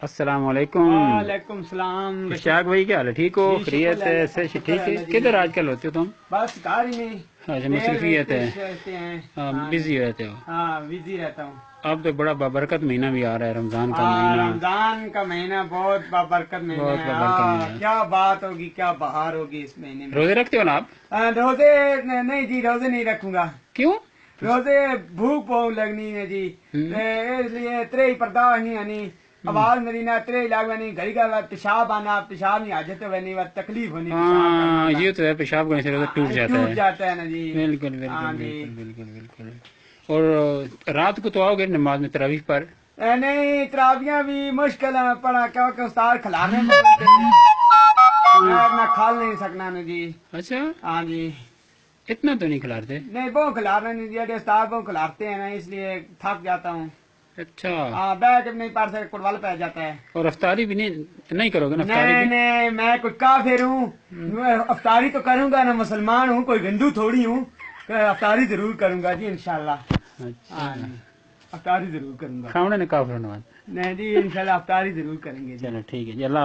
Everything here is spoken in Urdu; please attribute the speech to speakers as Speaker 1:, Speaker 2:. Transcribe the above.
Speaker 1: السلام علیکم.
Speaker 2: وعلیکم السلام.
Speaker 1: اشتیاق بھائی کیا حال ہے؟ ٹھیک ہو؟ خیریت ہے؟ سے ٹھیک ہے. کدھر آج کل ہوتے ہو تم؟
Speaker 2: بس گھر ہی میں.
Speaker 1: اچھا مصروفیت ہے. بزی رہتے ہو؟
Speaker 2: ہاں بزی رہتا ہوں.
Speaker 1: اب تو بڑا بابرکت مہینہ بھی آ رہا ہے، رمضان کا
Speaker 2: ہاں
Speaker 1: مہینہ.
Speaker 2: رمضان کا مہینہ بہت بابرکت مہینہ
Speaker 1: بہت
Speaker 2: ہے.
Speaker 1: بابرکت مہینہ ہے.
Speaker 2: کیا بات ہوگی، کیا بہار ہوگی اس مہینے میں.
Speaker 1: روزے رکھتے ہو نا آپ؟
Speaker 2: روزے نہیں جی، روزے نہیں رکھوں گا.
Speaker 1: کیوں؟
Speaker 2: روزے بھوک بہت لگنی ہے جی، اس لیے ترے برداشت نہیں آنی. آواز میری نہ ترے لاگ نہیں، گھڑی کا پیشاب آنا، پیشاب نہیں حاجت ہونی، تکلیف ہونی پیشاب کرنے
Speaker 1: یہ تو ہے، پیشاب کرنے سے روزہ ٹوٹ
Speaker 2: جاتا ہے نا جی.
Speaker 1: بالکل بالکل بالکل بالکل بالکل. اور رات کو تو آؤ گے نماز میں تراویح پر؟
Speaker 2: نہیں، تراویحاں بھی مشکل ہے پڑھا، کیونکہ استاد کھلانے میں کھال نہیں سکنا نا جی.
Speaker 1: اچھا
Speaker 2: ہاں جی.
Speaker 1: اتنا تو نہیں کھلاتے؟
Speaker 2: نہیں، بہت کھلانا نہیں جی، استاد بہت کھلاتے ہیں نا، اس لیے تھک جاتا ہوں.
Speaker 1: اچھا.
Speaker 2: ہاں بیٹھ نہیں پڑھ سکتے، کڑول پہ جاتا ہے.
Speaker 1: اور افطاری بھی نہیں کرو گے نا؟
Speaker 2: نہیں میں کوئی کافر ہوں، افطاری تو کروں گا نا، مسلمان ہوں، کوئی ہندو تھوڑی ہوں. افطاری ضرور کروں گا جی انشاءاللہ.
Speaker 1: اچھا
Speaker 2: افطاری ضرور کروں گا.
Speaker 1: کھاونے نے کافر ہونا.
Speaker 2: نہیں جی انشاءاللہ افطاری ضرور کریں گے جی.
Speaker 1: چلو ٹھیک ہے جی. اللہ